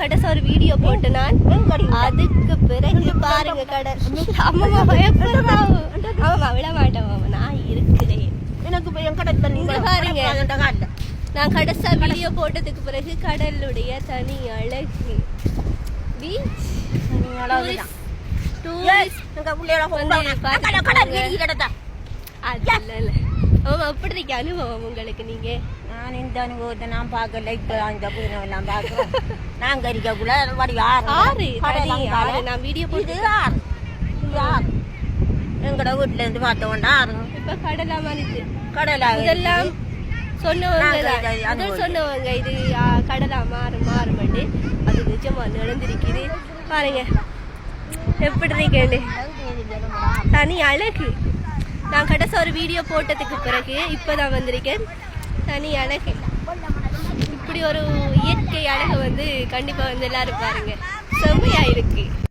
கடைசி ஒரு வீடியோ போட்டு நான் அதுக்கு பிறகு பாருங்க கடல் அம்மா பயப்படுறாவு ஆமா விட மாட்டேன் நான் இருக்கிறேன் எனக்கு கடல் தண்ணி பாருங்க நான் கடைசா வீடியோ போட்டதுக்கு பிறகு கடலுடைய தனி அழகு பீச் அப்படி இருக்க அனுபவம் உங்களுக்கு நீங்க நான் இந்த அனுபவத்தை நான் பார்க்கல இப்ப அந்த எல்லாம் பார்க்கிறேன் நாங்க இருக்கக்குள்ள ஆறு நான் வீடியோ போட்டு ஆறு எங்கட வீட்டுல இருந்து பார்த்தோம்னா ஆறு இப்ப கடலா மாறிச்சு கடலா இதெல்லாம் சொன்னவங்க இது கடலா மாறுமாட்டு அது நிஜமா நடந்திருக்குது பாருங்க எப்படி இருக்கேன் தனி அழகு நான் கடைசி ஒரு வீடியோ போட்டதுக்கு பிறகு இப்பதான் வந்திருக்கேன் தனி அழகு இப்படி ஒரு இயற்கை அழகு வந்து கண்டிப்பா வந்து எல்லாரும் பாருங்க செம்மையா இருக்கு